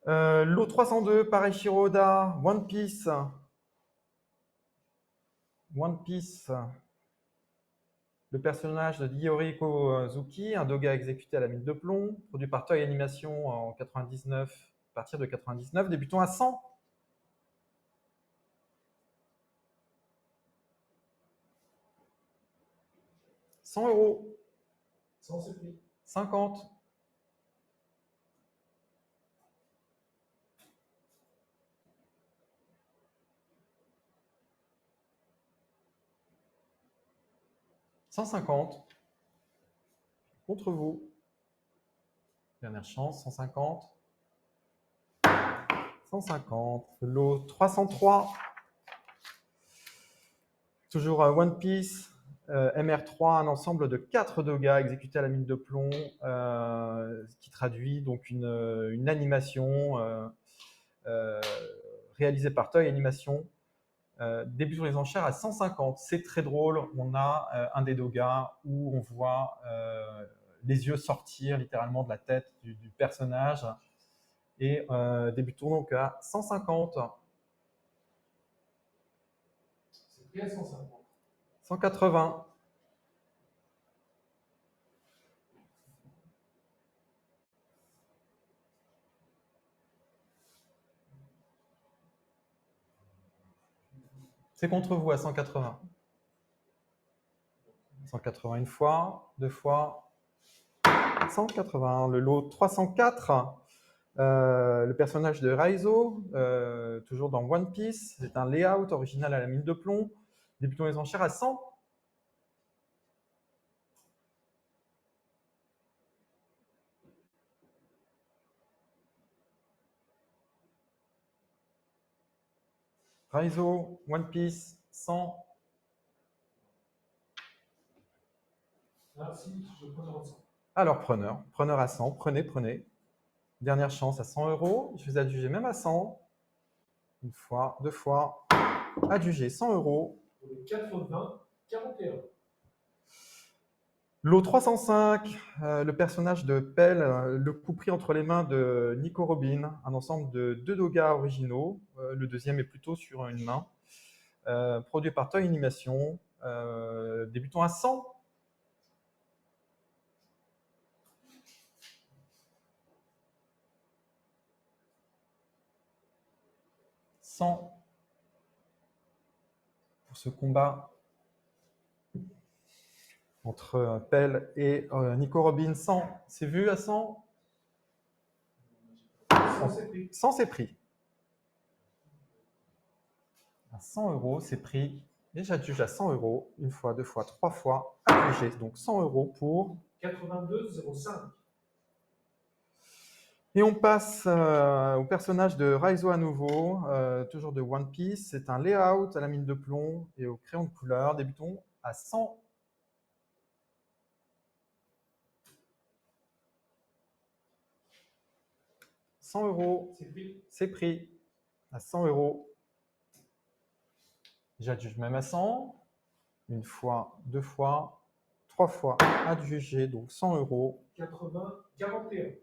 Lot 302 par Eiichiro Oda, One Piece. One Piece. Le personnage de Iori Kozuki, un doga exécuté à la mine de plomb, produit par Toei Animation en 99, à partir de 99, débutant à 100. 100 euros. 100, c'est pris. 50. 150. Contre vous. Dernière chance, 150. 150. Lot 303. Toujours One Piece. MR3, un ensemble de 4 dogas exécutés à la mine de plomb, qui traduit donc une animation réalisée par Toei Animation. Début sur les enchères à 150. C'est très drôle. On a un des dogas où on voit les yeux sortir littéralement de la tête du personnage. Et débutons donc à 150. C'est pris à 150. 180. C'est contre vous à 180. 180 une fois, deux fois. 180. Le lot 304. Le personnage de Raizo, toujours dans One Piece. C'est un layout original à la mine de plomb. Débutons les enchères à 100. Raizo, One Piece, 100. Là, si, je prends 100. Alors, preneur à 100, prenez. Dernière chance à 100 euros. Je vous adjuger même à 100. Une fois, deux fois. Adjugé 100 euros. Pour les 80, 41. Lot 305, le personnage de Pell, le coup pris entre les mains de Nico Robin, un ensemble de 2 dogas originaux. Le deuxième est plutôt sur une main. Produit par Toei Animation. Débutons à 100. 100 pour ce combat entre Pell et Nico Robin. 100, c'est vu à 100. 100, c'est pris. 100, c'est pris. À 100 euros, c'est pris. Et j'adjuge à 100 euros, une fois, deux fois, trois fois, adjugé. Donc 100 euros pour 82,05. Et on passe au personnage de Raizo à nouveau, toujours de One Piece. C'est un layout à la mine de plomb et au crayon de couleur. Débutons à 100. 100 euros. C'est pris. C'est pris. À 100 euros. J'adjuge même à 100. Une fois, deux fois, trois fois adjugé. Donc 100 euros. 80, 41.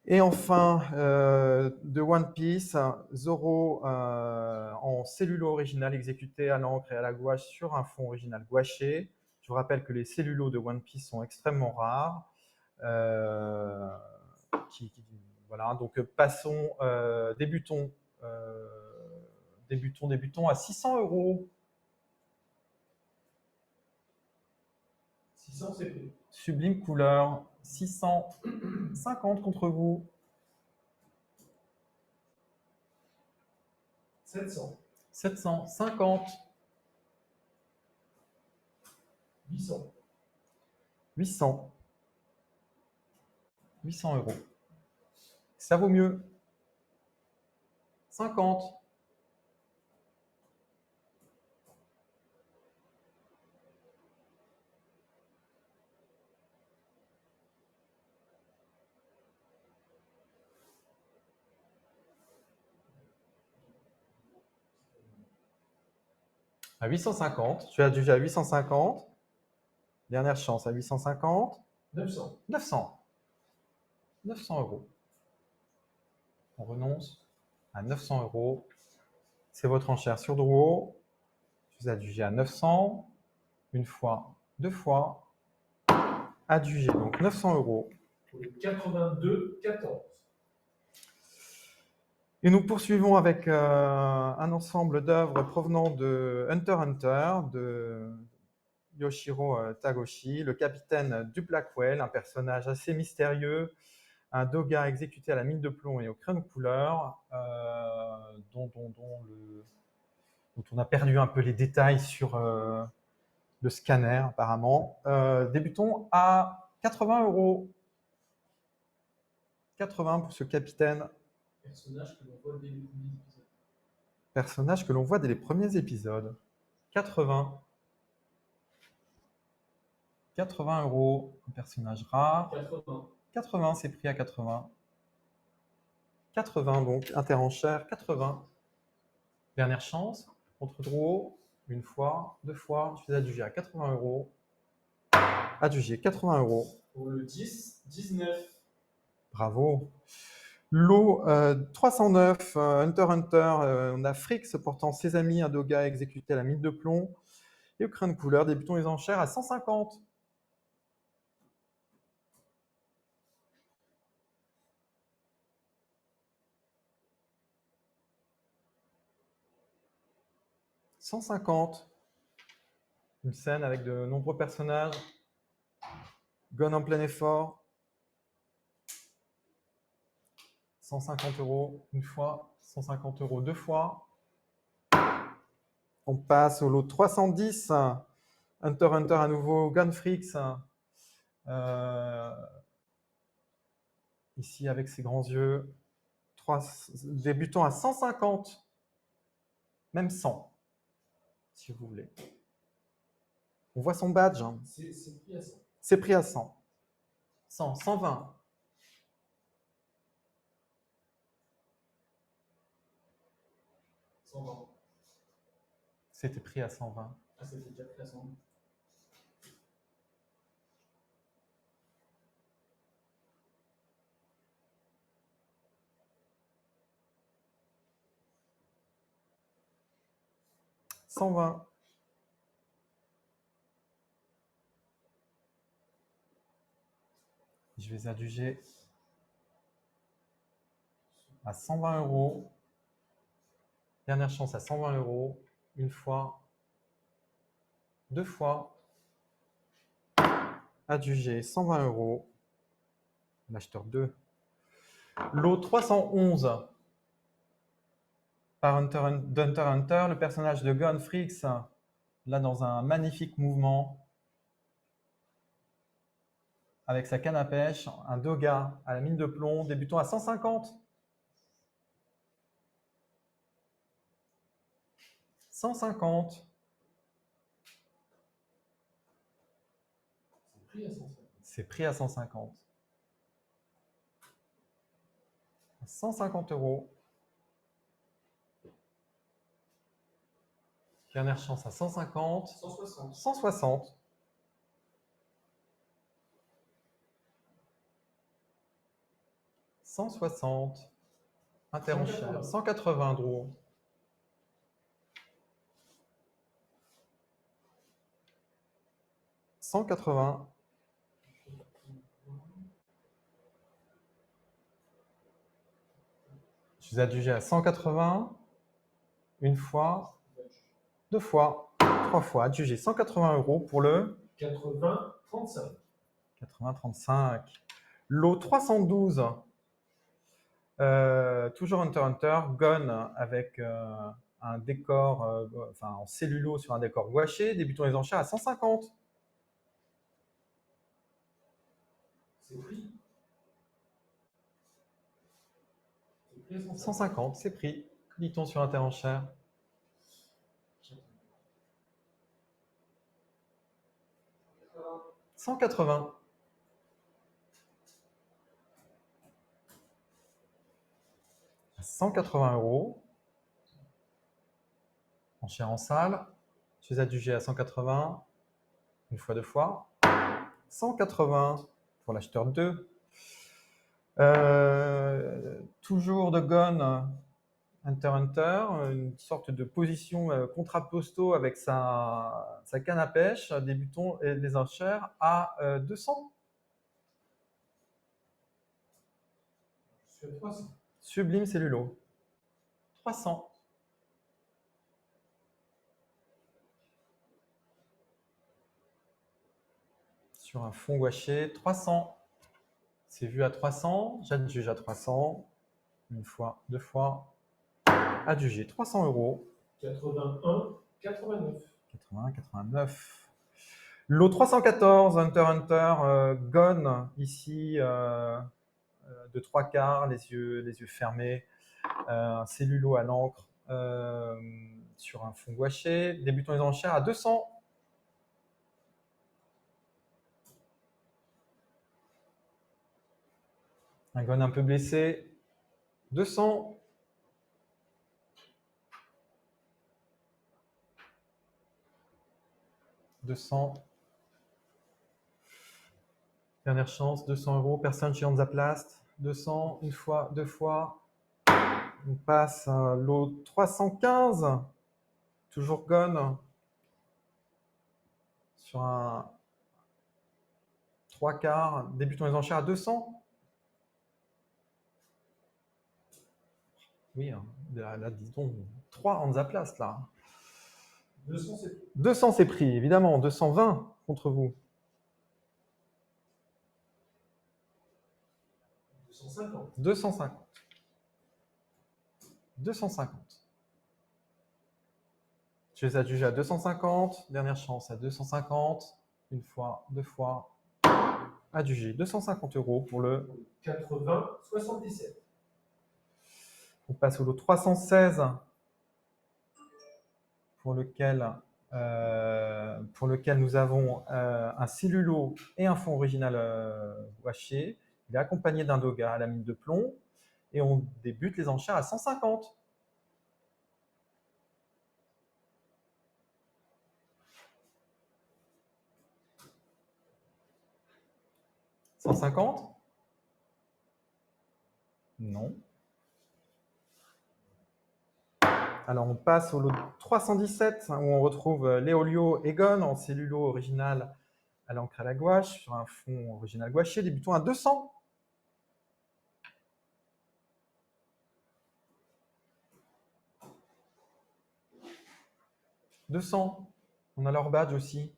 Et enfin, de One Piece, Zoro en cellulo original exécuté à l'encre et à la gouache sur un fond original gouaché. Je vous rappelle que les cellulos de One Piece sont extrêmement rares. Voilà, donc passons, débutons à 600 euros. 600, c'est pris. Sublime couleur, 650 contre vous. 700. 750. 800. 800. 800 euros. Ça vaut mieux. 50. 850. Tu as adjugé à 850. Dernière chance à 850. 900. 900. 900 euros. On renonce à 900 €. C'est votre enchère sur Drouot. Je vous adjugé à 900. Une fois, deux fois. Adjugé, donc 900 €. Pour le 82-14. Et nous poursuivons avec un ensemble d'œuvres provenant de Hunter x Hunter, de Yoshiro Tagoshi, le capitaine du Blackwell, un personnage assez mystérieux, un doga exécuté à la mine de plomb et au crayon de couleur, dont on a perdu un peu les détails sur le scanner apparemment. Débutons à 80 €. 80 pour ce capitaine. Personnage que l'on voit dès les premiers épisodes. Personnage que l'on voit dès les premiers épisodes. 80. 80 €, un personnage rare. 80. 80, c'est pris à 80. 80, donc, interenchère, 80. Dernière chance, contre Drouot, une fois, deux fois, je suis adjugé à 80 €. Adjugé, 80 €. Pour le 10-19. Bravo. Lot 309, Hunter x Hunter, on a Frix portant ses amis, un doga exécuté à la mine de plomb et au crayon de couleur. Débutons les enchères à 150. « 150. Une scène avec de nombreux personnages. Gon en plein effort. 150 € une fois, 150 € deux fois. On passe au lot 310. Hunter x Hunter à nouveau, Gunfrix. Ici avec ses grands yeux. Débutant à 150. Même 100, si vous voulez. On voit son badge. C'est pris à 100. C'est pris à 100. 100, 120. 120. C'était pris à 120. Ah, c'était déjà pris à 120. 120. Je vais adjuger à 120 €. Dernière chance à 120 €. Une fois, deux fois. Adjugé 120 €. L'acheteur 2. Lot 311. Par Hunter x Hunter, le personnage de Gunfrix, là dans un magnifique mouvement, avec sa canne à pêche, un doga à la mine de plomb, débutant à 150. 150. C'est pris à 150. C'est pris à 150. 150 €. Dernière chance à 150. 160. 160. 160. Interenchère. 180 €. 180. Je vous adjugé à 180. Une fois, deux fois, trois fois. Adjugé 180 € pour le 80-35. 80-35. Lot 312. Toujours Hunter x Hunter. Gon avec un décor en cellulo sur un décor gouaché. Débutons les enchères à 150. C'est pris. C'est pris à 150. 150, c'est pris. Dit-on sur Interenchère. 180. 180 €. Enchère en salle. Je suis adjugé à 180. Une fois, deux fois. 180 pour l'acheteur 2. Toujours de Gone, Hunter Hunter, une sorte de position contrapposto avec sa canne à pêche. Débutons les enchères à 200. Je suis à 300. Sublime Cellulo. 300. Sur un fond gouaché, 300. C'est vu à 300, j'adjuge à 300. Une fois, deux fois. Adjugé 300 €. 81, 89. 80, 89. Lot 314, Hunter Hunter, Gone, ici, de 3/4, les yeux fermés, un cellulo à l'encre sur un fond gouaché. Débutons les enchères à 200. Un Gone un peu blessé, 200. Dernière chance, 200 €. Personne chez Hansaplast. 200, une fois, deux fois. On passe à lot 315. Toujours Gone. Sur un 3/4. Débutons les enchères à 200. Oui, hein, là, disons, 3 Hansaplast, là. 200, c'est pris. 200, c'est pris, évidemment. 220 contre vous. 250. 250. 250. Je les adjuge à 250. Dernière chance à 250. Une fois, deux fois. Adjugé 250 € pour le 80, 77. On passe au lot 316 pour lequel nous avons un cellulo et un fond original gouaché. Il est accompagné d'un doga à la mine de plomb et on débute les enchères à 150. « 150 » Non. Alors on passe au lot 317 où on retrouve Léolio et Gone en cellulo original à l'encre à la gouache sur un fond original gouaché. Débutons à 200. 200. On a leur badge aussi.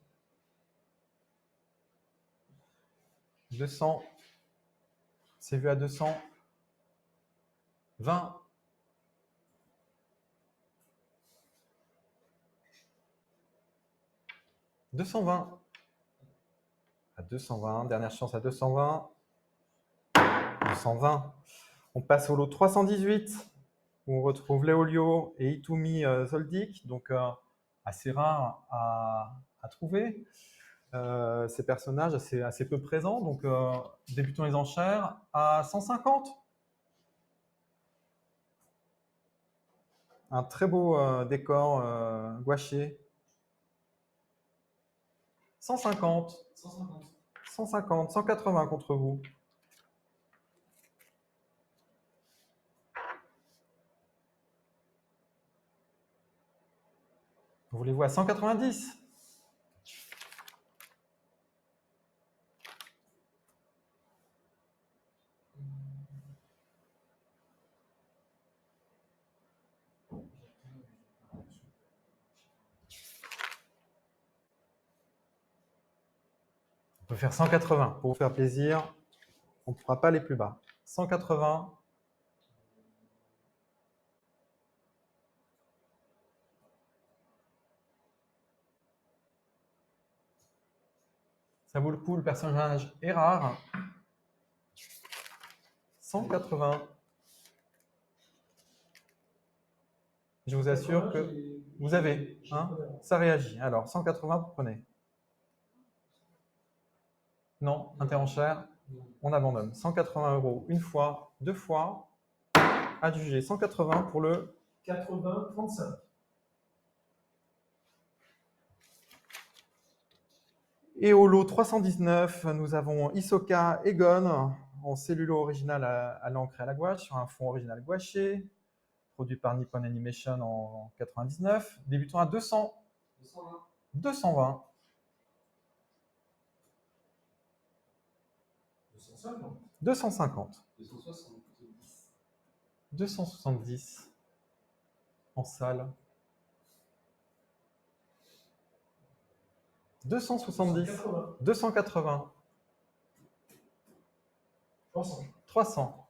200. C'est vu à 200. 20. 220. À 220. Dernière chance à 220. 220. On passe au lot 318 où on retrouve Léolio et Itumi Zoldyck, donc assez rare à trouver. Ces personnages assez peu présents, donc débutons les enchères à 150. Un très beau décor gouaché. 150. 150. 150, 180 contre vous. Voulez-vous à 190? On peut faire 180 pour vous faire plaisir. On ne pourra pas aller plus bas. 180. Ça vaut le coup, le personnage est rare. 180. Je vous assure que vous avez. Hein, ça réagit. Alors, 180, vous prenez. Non, interenchère, on abandonne. 180 € une fois, deux fois. Adjugé 180 pour le 80, 35. Et au lot 319, nous avons Hisoka et Gone en cellulo original à l'encre et à la gouache sur un fond original gouaché, produit par Nippon Animation en 99, débutant à 200. 220. 220. 250. 250. 260. 270 en salle. 270. 280. 280. 300. 300.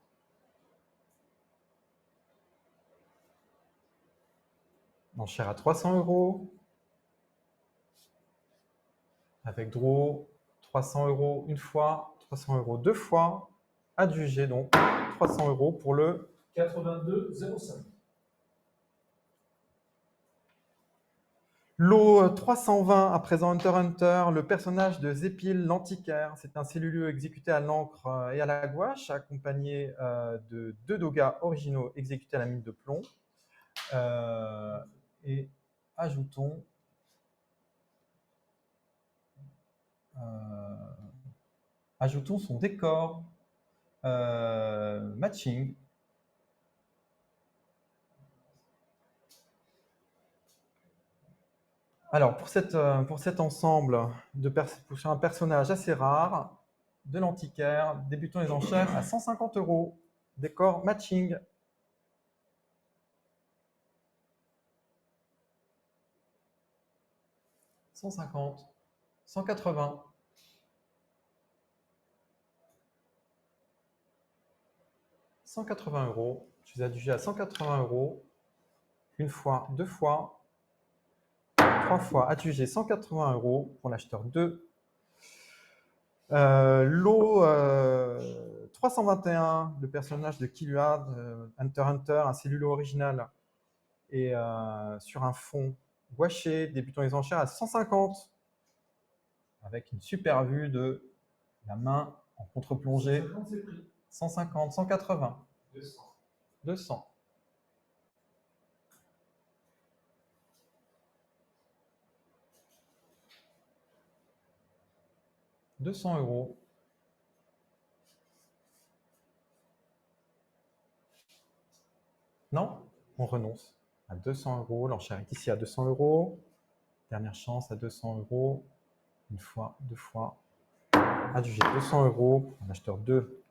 Enchère à 300 €. Avec draw, 300 € une fois, 300 € deux fois. Adjugé donc 300 € pour le 82,05. lot 320, à présent Hunter x Hunter, le personnage de Zépile l'antiquaire. C'est un celluleux exécuté à l'encre et à la gouache, accompagné de 2 dogas originaux exécutés à la mine de plomb. Et ajoutons son décor matching. Alors, pour cet ensemble, pour un personnage assez rare, de l'antiquaire, débutons les enchères à 150 €. Décor matching. « 150, 180, 180 €. Je les ai adjugés à 180 €. Une fois, deux fois, trois fois, adjugé 180 € pour l'acheteur 2. Lot 321, le personnage de Killuard, Hunter x Hunter, un cellulo original, et sur un fond gouaché, débutant les enchères à 150, avec une super vue de la main en contre-plongée. 150, c'est pris. 150, 180, 200. 200. 200 €. Non, on renonce à 200 €. L'enchère est ici à 200 €. Dernière chance à 200 €. Une fois, deux fois. Adjugé 200 € pour un acheteur 2.